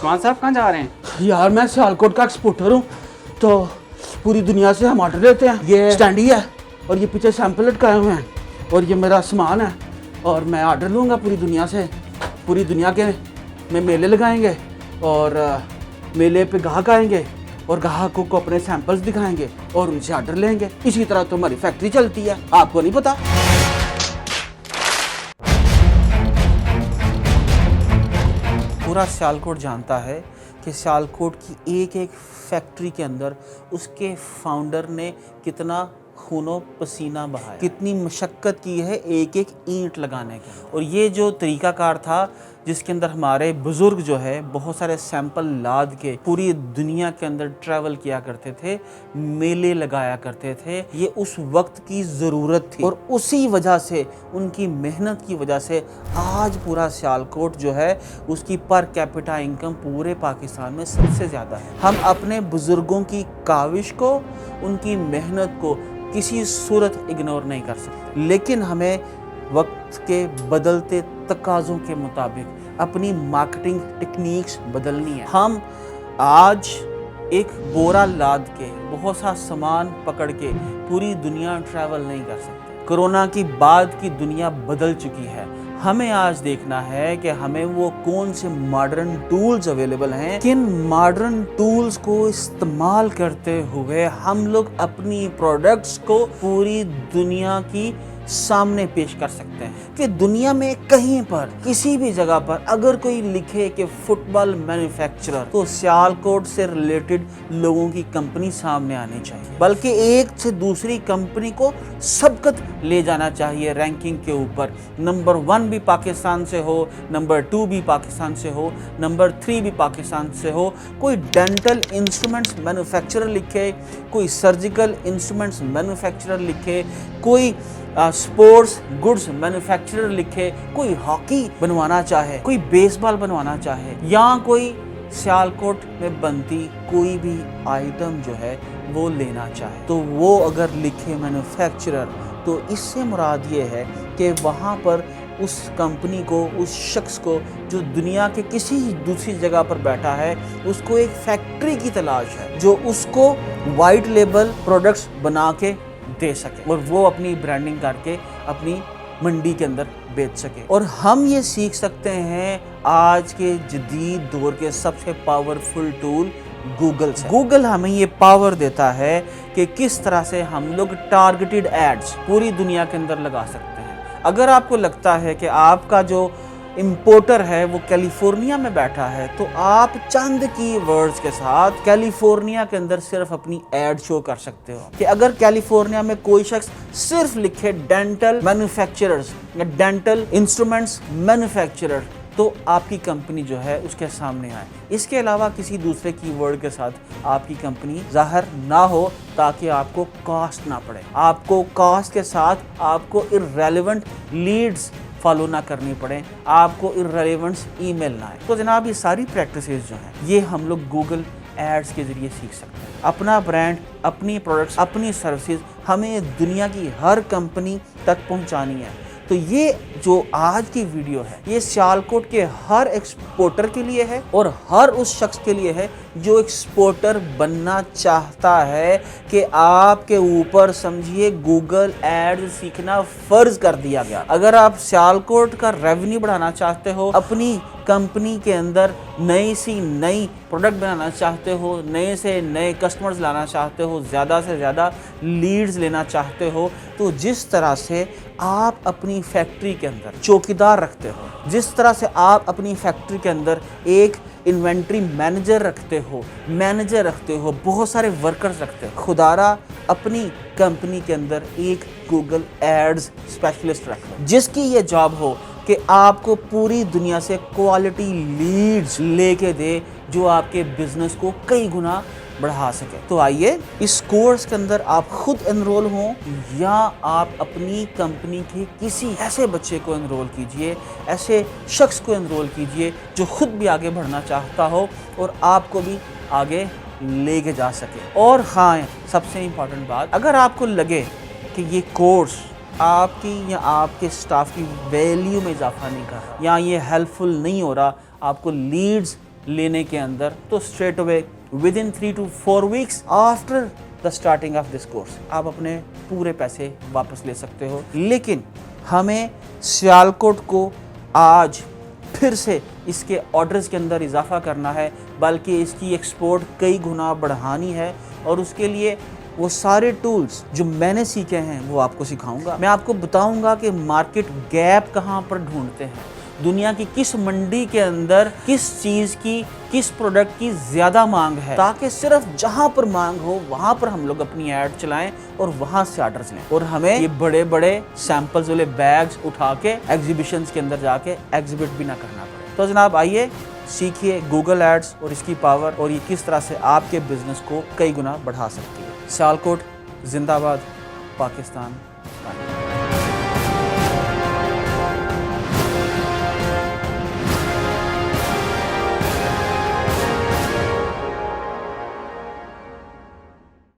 उस्मान साहब कहाँ जा रहे हैं? यार मैं सियालकोट का एक्सपोर्टर हूँ, तो पूरी दुनिया से हम ऑर्डर लेते हैं। ये स्टैंडी है और ये पीछे सैंपल लटकाए हुए हैं और ये मेरा सामान है और मैं ऑर्डर लूँगा पूरी दुनिया से। पूरी दुनिया के में मेले लगाएंगे और मेले पे ग्राहक आएंगे और ग्राहकों को अपने सैंपल्स दिखाएंगे और उनसे ऑर्डर लेंगे। इसी तरह तो हमारी फैक्ट्री चलती है, आपको नहीं पता? पूरा सियालकोट जानता है कि सियालकोट की एक एक फैक्ट्री के अंदर उसके फाउंडर ने कितना खूनो पसीना बहाया, कितनी मशक्क़त की है एक एक ईंट लगाने के। और ये जो तरीक़ाकार था जिसके अंदर हमारे बुज़ुर्ग जो है बहुत सारे सैंपल लाद के पूरी दुनिया के अंदर ट्रैवल किया करते थे, मेले लगाया करते थे, ये उस वक्त की ज़रूरत थी। और उसी वजह से, उनकी मेहनत की वजह से आज पूरा सियालकोट जो है उसकी पर कैपिटा इनकम पूरे पाकिस्तान में सबसे ज़्यादा है। हम अपने बुज़ुर्गों की काविश को, उनकी मेहनत को किसी सूरत इग्नोर नहीं कर सकते, लेकिन हमें वक्त के बदलते तकाज़ों के मुताबिक अपनी मार्केटिंग टेक्निक्स बदलनी है। हम आज एक बोरा लाद के बहुत सा सामान पकड़ के पूरी दुनिया ट्रैवल नहीं कर सकते। कोरोना की बाद की दुनिया बदल चुकी है। हमें आज देखना है कि हमें वो कौन से मॉडर्न टूल्स अवेलेबल हैं, किन मॉडर्न टूल्स को इस्तेमाल करते हुए हम लोग अपनी प्रोडक्ट्स को पूरी दुनिया की सामने पेश कर सकते हैं। कि दुनिया में कहीं पर किसी भी जगह पर अगर कोई लिखे कि फुटबॉल मैन्युफैक्चरर, तो सियालकोट से रिलेटेड लोगों की कंपनी सामने आनी चाहिए, बल्कि एक से दूसरी कंपनी को सबकत ले जाना चाहिए रैंकिंग के ऊपर। नंबर 1 भी पाकिस्तान से हो, नंबर 2 भी पाकिस्तान से हो, नंबर 3 भी पाकिस्तान से हो। कोई डेंटल इंस्ट्रूमेंट्स मैन्युफैक्चरर लिखे, कोई सर्जिकल इंस्ट्रूमेंट्स मैन्युफैक्चरर लिखे, कोई स्पोर्ट्स गुड्स मैन्युफैक्चरर लिखे, कोई हॉकी बनवाना चाहे, कोई बेसबॉल बनवाना चाहे, या कोई सियालकोट में बनती कोई भी आइटम जो है वो लेना चाहे, तो वो अगर लिखे मैन्युफैक्चरर, तो इससे मुराद ये है कि वहाँ पर उस कंपनी को, उस शख्स को जो दुनिया के किसी दूसरी जगह पर बैठा है, उसको एक फैक्ट्री की तलाश है जो उसको वाइट लेबल प्रोडक्ट्स बना के दे सके और वो अपनी ब्रांडिंग करके अपनी मंडी के अंदर बेच सके। और हम ये सीख सकते हैं आज के जदीद दौर के सबसे पावरफुल टूल गूगल से। गूगल हमें ये पावर देता है कि किस तरह से हम लोग टारगेटेड एड्स पूरी दुनिया के अंदर लगा सकते हैं। अगर आपको लगता है कि आपका जो इंपोर्टर है वो कैलिफोर्निया में बैठा है, तो आप चंद कीवर्ड्स के साथ कैलिफोर्निया के अंदर सिर्फ अपनी एड शो कर सकते हो। कि अगर कैलिफोर्निया में कोई शख्स सिर्फ लिखे डेंटल मैन्युफैक्चरर्स या डेंटल इंस्ट्रूमेंट्स मैन्युफैक्चरर, तो आपकी कंपनी जो है उसके सामने आए। इसके अलावा किसी दूसरे कीवर्ड के साथ आपकी कंपनी जाहिर ना हो, ताकि आपको कॉस्ट ना पड़े, आपको कॉस्ट के साथ आपको इररेलेवेंट लीड्स फॉलो ना करनी पड़े, आपको इररेलेवेंट ईमेल ना आए। तो जनाब ये सारी प्रैक्टिसेस जो हैं ये हम लोग गूगल एड्स के ज़रिए सीख सकते हैं। अपना ब्रांड, अपनी प्रोडक्ट्स, अपनी सर्विसेज हमें दुनिया की हर कंपनी तक पहुंचानी है। तो ये जो आज की वीडियो है ये सियालकोट के हर एक्सपोर्टर के लिए है और हर उस शख्स के लिए है जो एक्सपोर्टर बनना चाहता है। कि आपके ऊपर समझिए गूगल एड्स सीखना फ़र्ज कर दिया गया। अगर आप सियालकोट का रेवेन्यू बढ़ाना चाहते हो, अपनी कंपनी के अंदर नई सी नई प्रोडक्ट बनाना चाहते हो, नए से नए कस्टमर्स लाना चाहते हो, ज़्यादा से ज़्यादा लीड्स लेना चाहते हो, तो जिस तरह से आप अपनी फैक्ट्री के अंदर चौकीदार रखते हो, जिस तरह से आप अपनी फैक्ट्री के अंदर एक इन्वेंट्री मैनेजर रखते हो, बहुत सारे वर्कर्स रखते हो, खुदारा अपनी कंपनी के अंदर एक गूगल एड्स स्पेशलिस्ट रख लो, जिसकी ये जॉब हो कि आपको पूरी दुनिया से क्वालिटी लीड्स लेके दे जो आपके बिजनेस को कई गुना बढ़ा सके। तो आइए इस कोर्स के अंदर आप खुद एनरोल हों या आप अपनी कंपनी के किसी ऐसे बच्चे को एनरोल कीजिए, ऐसे शख्स को एनरोल कीजिए जो खुद भी आगे बढ़ना चाहता हो और आपको भी आगे लेके जा सके। और हाँ, सबसे इम्पॉर्टेंट बात, अगर आपको लगे कि ये कोर्स आपकी या आपके स्टाफ की वैल्यू में इजाफा नहीं कर रहा या ये हेल्पफुल नहीं हो रहा, आपको लीड्स लेने के अंदर, तो straight away with in 3 to 4 weeks after the starting of this course आप अपने पूरे पैसे वापस ले सकते हो। लेकिन हमें सियालकोट को आज फिर से इसके ऑर्डर्स के अंदर इजाफा करना है, बल्कि इसकी एक्सपोर्ट कई गुना बढ़ानी है, और उसके लिए वो सारे टूल्स जो मैंने सीखे हैं वो आपको सिखाऊंगा। मैं आपको बताऊंगा कि मार्केट गैप कहाँ पर ढूंढते हैं, दुनिया की किस मंडी के अंदर किस चीज़ की, किस प्रोडक्ट की ज़्यादा मांग है, ताकि सिर्फ जहाँ पर मांग हो वहाँ पर हम लोग अपनी ऐड चलाएं और वहाँ से ऑर्डर्स लें, और हमें ये बड़े बड़े सैंपल्स वाले बैग्स उठा के एग्जीबिशंस के अंदर जाके एग्जिबिट भी ना करना पड़े। तो जनाब आइए सीखिए गूगल एड्स और इसकी पावर, और ये किस तरह से आपके बिजनेस को कई गुना बढ़ा सकती है। सियालकोट जिंदाबाद, पाकिस्तान